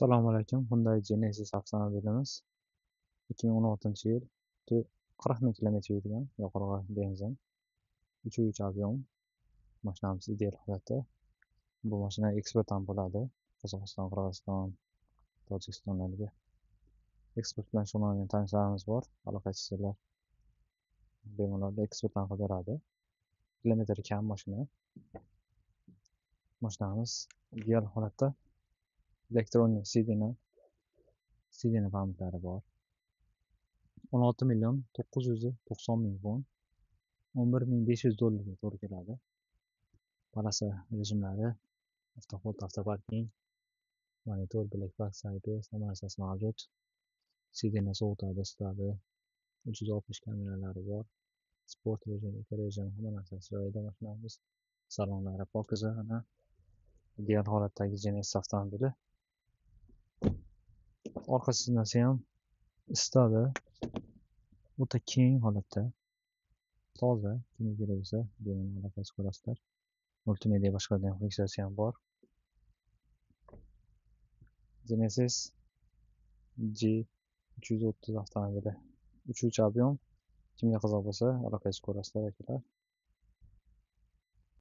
Assalomu alaykum. Hyundai Genesis avtomobilimiz 2016-yil 40 ming kilometr yurgan yoqilg'i benzin 3.3 объем mashinamiz ideal holatda. Bu mashina eksportdan bo'ladi. Qozog'iston, Qirg'iziston, Tojikistonlarga eksport bilan shug'ullangan tanishlarimiz bor. Aloqachisilar bemalol eksportdan qilib beradi. Kilometri kam mashina. Mashinamiz ideal holatda. Elektronik sidina pamplari bor. 16.990.000 fon, $11.500 to'g'ri keladi. Polasa rejimlari: avtohold, avtoparking, monitor, black box, IPS hamma narsasi mavjud. Sidina sovutadi, isitadi. 360 kameralari bor. Sport rejim, eco rejim hamma narsasi joyida mashinamiz. Salonlari pokiza, ana ideal holatdagi Genesis avtomobili. Orqa sidinasi ham isitadi. O'ta keng holatda. Toza, kim kerak bo'lsa, bemalol aloqasi ko'rasizlar. Multimedia boshqaradigan funksiyasi ham bor. Genesis G330 avtomobili 3.3 объем. Kimga qiziq bo'lsa, aloqasi ko'rasizlar akalar.